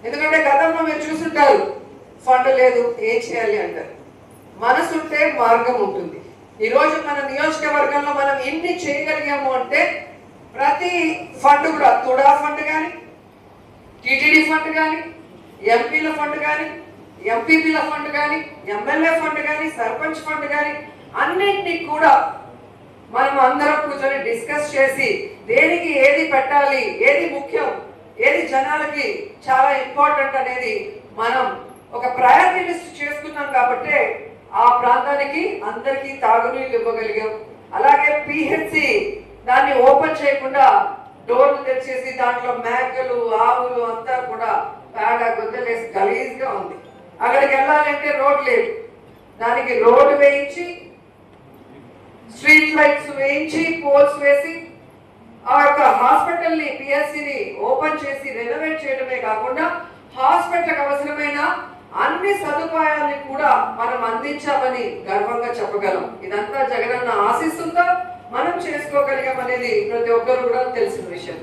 ఎందుకంటే గతంలో మీరు చూసుంటారు, ఫండ్ లేదు ఏం చేయాలి అంటారు. మనసుంటే మార్గం ఉంటుంది. ఈరోజు మన నియోజకవర్గంలో మనం ఎన్ని చేయగలిగాము అంటే ప్రతి ఫండ్ కూడా తుడా ఫండ్ కానీ, టీటీడీ ఫండ్ కానీ, ఎంపీల ఫండ్ కానీ, ఎంపీపీల ఫండ్ కానీ, ఎమ్మెల్యే ఫండ్ కానీ, సర్పంచ్ ఫండ్ కానీ అన్నింటినీ కూడా మనం అందరం కూర్చొని డిస్కస్ చేసి దేనికి ఏది పెట్టాలి, ఏది ముఖ్యం, ఏది జనాలకి చాలా ఇంపార్టెంట్ అనేది మనం ఒక ప్రయారిటీ లిస్ట్ చేసుకున్నాం. కాబట్టి ఆ ప్రాంతానికి అందరికీ తాగునీళ్ళు ఇవ్వగలిగాం. అలాగే పిహెచ్సి దాన్ని ఓపెన్ చేయకుండా డోర్లు తెచ్చేసి దాంట్లో మేకలు ఆవులు అంతా కూడా పేడ గొద్దలేసి గలీజ్గా ఉంది. అక్కడికి వెళ్ళాలంటే రోడ్ లేదు, దానికి రోడ్డు వేయించి స్ట్రీట్ లైట్స్ వేయించి పోల్స్ వేసి ఆ యొక్క హాస్పిటల్ని పిఎస్సిని ఓపెన్ చేసి రెనోవేట్ చేయడమే కాకుండా హాస్పిటల్కి అవసరమైన అన్ని సదుపాయాల్ని కూడా మనం అందించామని గర్వంగా చెప్పగలం. ఇదంతా జగనన్న ఆశీస్సులతో మనం చేసుకోగలిగాం అనేది ప్రతి ఒక్కరు కూడా తెలిసిన విషయం.